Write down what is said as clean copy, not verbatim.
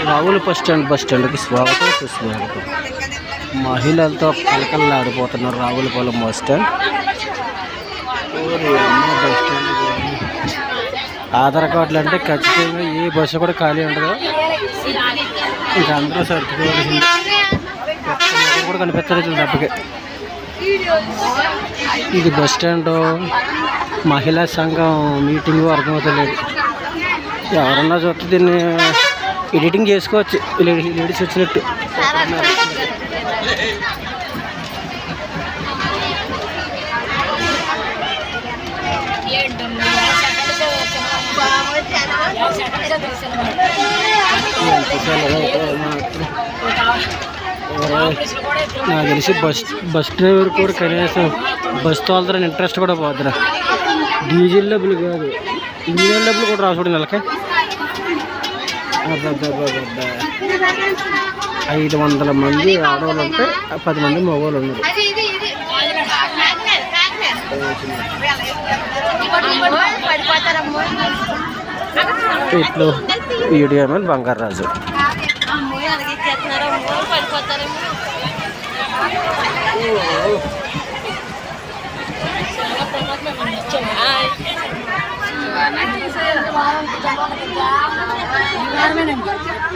Ravula bus స్టాండ్కి స్వాగతం సుస్వాగతం. మహిళలతో కలకలలాడిపోతున్నారు రావులపాలెం బస్ స్టాండ్. ఆధార్ కార్డులు అంటే ఖచ్చితంగా ఏ బస్సు కూడా ఖాళీ ఉండదు. ఇంకా అందరూ సర్దుకోవాల్సింది. కూడా కనిపించలేదు తప్పకే. ఇది బస్ స్టాండ్ మహిళా సంఘం మీటింగ్ అర్థమవుతలేదు. ఎవరన్నా చూస్తే దీన్ని ఎడిటింగ్ చేసుకోవచ్చు. లేడీస్ వచ్చినట్టు. నాకు తెలిసి బస్ డ్రైవర్ కూడా కనీసం బస్ తోలుతారని ఇంట్రెస్ట్ కూడా పోతురా. డీజిల్ డబ్బులు కాదు, ఇంజిన్ డబ్బులు కూడా రాసుకోండి నెలకి. 500 మంది ఆడవాళ్ళు ఉంటే 10 మంది మగవాళ్ళు ఉన్నారు. ఇట్లు వీడియో మీద బంగారాజు.